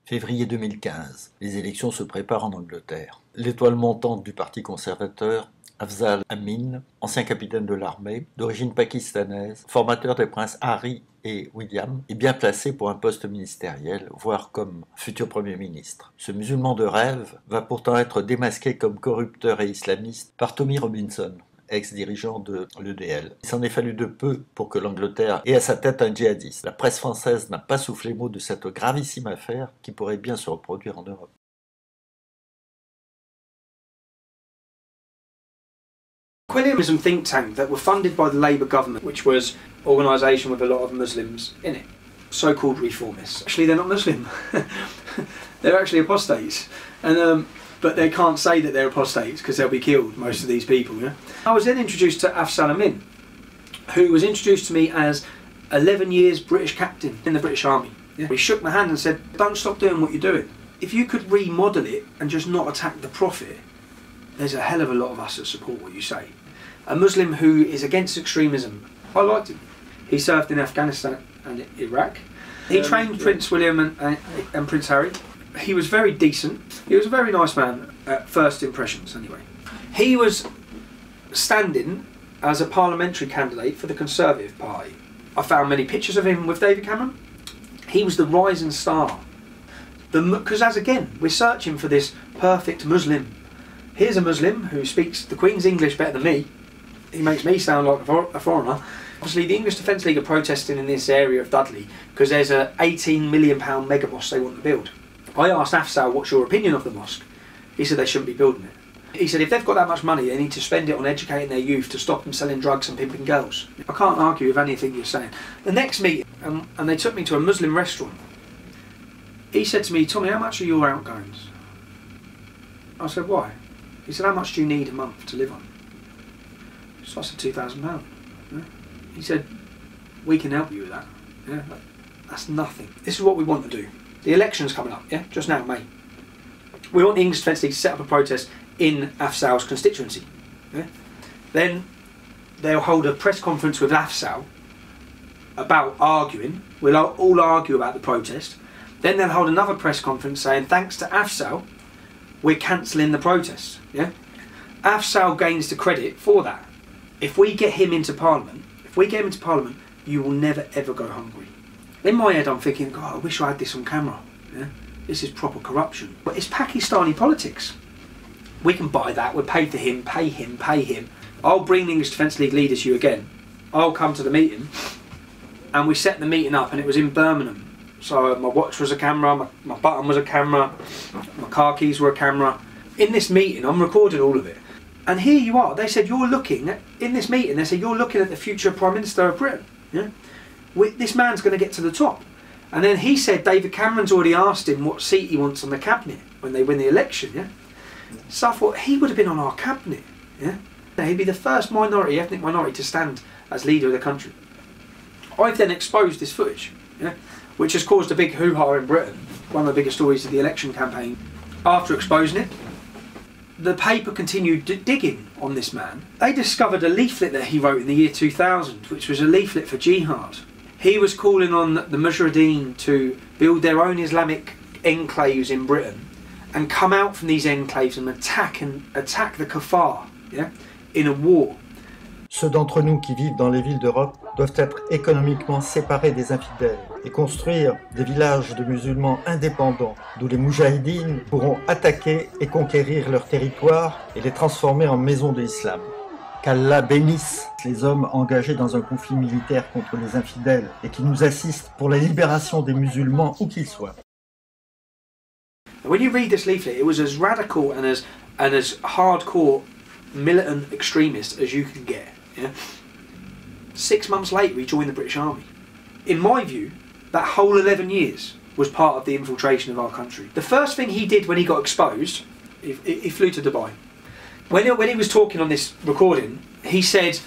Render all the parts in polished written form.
Février 2015, les élections se préparent en Angleterre. L'étoile montante du Parti Conservateur, Afzal Amin, ancien capitaine de l'armée, d'origine pakistanaise, formateur des princes Harry et William, est bien placé pour un poste ministériel, voire comme futur Premier Ministre. Ce musulman de rêve va pourtant être démasqué comme corrupteur et islamiste par Tommy Robinson, ex-dirigeant de l'EDL. Il s'en est fallu de peu pour que l'Angleterre ait à sa tête un djihadiste. La presse française n'a pas soufflé mot de cette gravissime affaire qui pourrait bien se reproduire en Europe. Quilliam think tank that were funded by the Labour government, which was an organisation with a lot of Muslims in it, so-called reformists. Actually, they're not Muslim. They're actually apostates, and but they can't say that they're apostates because they'll be killed. Most of these people. Yeah. I was then introduced to Afzal Amin, who was introduced to me as 11 years British captain in the British Army. Yeah. He shook my hand and said, "Don't stop doing what you're doing. If you could remodel it and just not attack the Prophet, there's a hell of a lot of us that support what you say." A Muslim who is against extremism. I liked him. He served in Afghanistan and Iraq. He trained Prince William and Prince Harry. He was very decent. He was a very nice man at first impressions anyway. He was standing as a parliamentary candidate for the Conservative Party. I found many pictures of him with David Cameron. He was the rising star. Because as again, we're searching for this perfect Muslim. Here's a Muslim who speaks the Queen's English better than me. He makes me sound like a foreigner. Obviously the English Defence League are protesting in this area of Dudley because there's a £18 million mega mosque they want to build. I asked Afzal, what's your opinion of the mosque? He said they shouldn't be building it. He said if they've got that much money, they need to spend it on educating their youth to stop them selling drugs and pimping girls. I can't argue with anything you're saying. The next meeting, and they took me to a Muslim restaurant. He said to me, "Tommy, how much are your outgoings?" I said, "Why?" He said, "How much do you need a month to live on?" So I said, £2,000. Yeah. He said, "We can help you with that." Yeah, that's nothing. This is what we want to do. The election's coming up, yeah, just now, May. We want the English Defence League to set up a protest in Afzal's constituency. Yeah? Then they'll hold a press conference with Afzal about arguing. We'll all argue about the protest. Then they'll hold another press conference saying, thanks to Afzal, we're cancelling the protest. Yeah? Afzal gains the credit for that. If we get him into Parliament, you will never ever go hungry. In my head I'm thinking, God, I wish I had this on camera. Yeah? This is proper corruption. But it's Pakistani politics. We can buy that, we're paid for him, pay him, pay him. I'll bring the English Defence League leaders to you again. I'll come to the meeting. And we set the meeting up and it was in Birmingham. So my watch was a camera, my button was a camera, my car keys were a camera. In this meeting, I'm recording all of it. And here you are, they said you're looking, in this meeting, they said you're looking at the future Prime Minister of Britain. Yeah? This man's going to get to the top. And then he said David Cameron's already asked him what seat he wants on the cabinet when they win the election. Yeah? So I thought he would have been on our cabinet. Yeah? He'd be the first minority, ethnic minority to stand as leader of the country. I've then exposed this footage, yeah? Which has caused a big hoo-ha in Britain, one of the biggest stories of the election campaign. After exposing it, the paper continued digging on this man. They discovered a leaflet that he wrote in the year 2000, which was a leaflet for jihad. He was calling on the Mujahideen to build their own Islamic enclaves in Britain and come out from these enclaves and attack the kuffar, yeah, in a war. Ceux d'entre nous qui vivent dans les villes d'Europe doivent être économiquement séparés des infidèles et construire des villages de musulmans indépendants d'où les Mujahideen pourront attaquer et conquérir leur territoire et les transformer en maisons de l'islam. Qu'Allah bénisse les hommes engagés dans un conflit militaire contre les infidèles et qui nous assistent pour la libération des musulmans où qu'ils soient. When you read this leaflet, it was as radical and as hardcore militant extremist as you can get. Yeah? 6 months later he joined the British Army. In my view, that whole 11 years was part of the infiltration of our country. The first thing he did when he got exposed, he flew to Dubai. When he was talking on this recording, he said,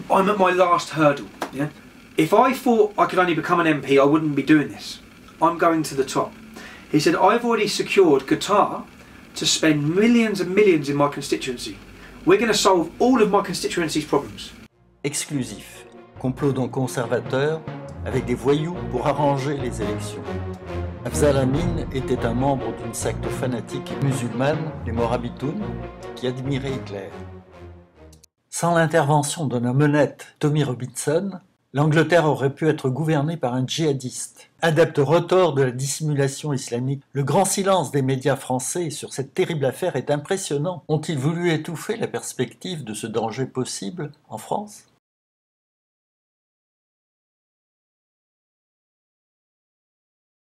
"I'm at my last hurdle. Yeah? If I thought I could only become an MP, I wouldn't be doing this. I'm going to the top." He said, "I've already secured Qatar to spend millions and millions in my constituency. We're going to solve all of my constituency's problems." Exclusif, complot d'un conservateur avec des voyous pour arranger les élections. Afzal Amin était un membre d'une secte fanatique musulmane, les Morabitoun, qui admirait Hitler. Sans l'intervention d'un homme honnête, Tommy Robinson, l'Angleterre aurait pu être gouvernée par un djihadiste. Adepte retors de la dissimulation islamique, le grand silence des médias français sur cette terrible affaire est impressionnant. Ont-ils voulu étouffer la perspective de ce danger possible en France ?